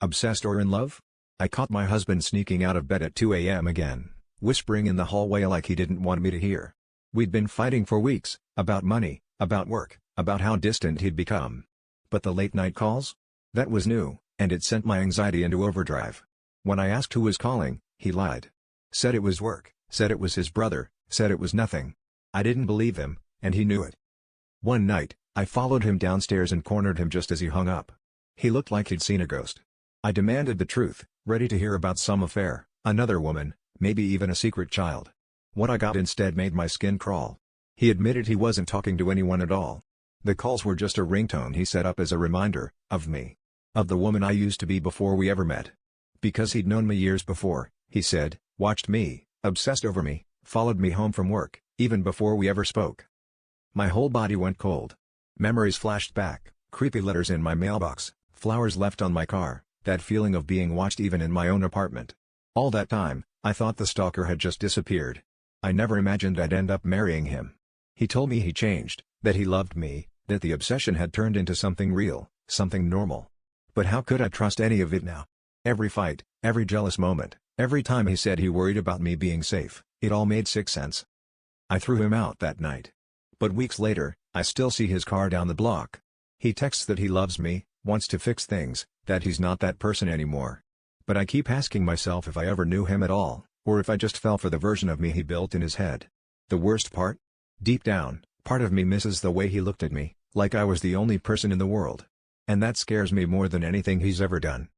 Obsessed or in love? I caught my husband sneaking out of bed at 2 a.m. again, whispering in the hallway like he didn't want me to hear. We'd been fighting for weeks, about money, about work, about how distant he'd become. But the late-night calls? That was new, and it sent my anxiety into overdrive. When I asked who was calling, he lied. Said it was work, said it was his brother, said it was nothing. I didn't believe him, and he knew it. One night, I followed him downstairs and cornered him just as he hung up. He looked like he'd seen a ghost. I demanded the truth, ready to hear about some affair, another woman, maybe even a secret child. What I got instead made my skin crawl. He admitted he wasn't talking to anyone at all. The calls were just a ringtone he set up as a reminder, of me. Of the woman I used to be before we ever met. Because he'd known me years before, he said, watched me, obsessed over me, followed me home from work, even before we ever spoke. My whole body went cold. Memories flashed back, creepy letters in my mailbox, flowers left on my car, that feeling of being watched even in my own apartment. All that time, I thought the stalker had just disappeared. I never imagined I'd end up marrying him. He told me he changed, that he loved me, that the obsession had turned into something real, something normal. But how could I trust any of it now? Every fight, every jealous moment, every time he said he worried about me being safe, it all made sick sense. I threw him out that night. But weeks later, I still see his car down the block. He texts that he loves me, wants to fix things, that he's not that person anymore. But I keep asking myself if I ever knew him at all, or if I just fell for the version of me he built in his head. The worst part? Deep down, part of me misses the way he looked at me, like I was the only person in the world. And that scares me more than anything he's ever done.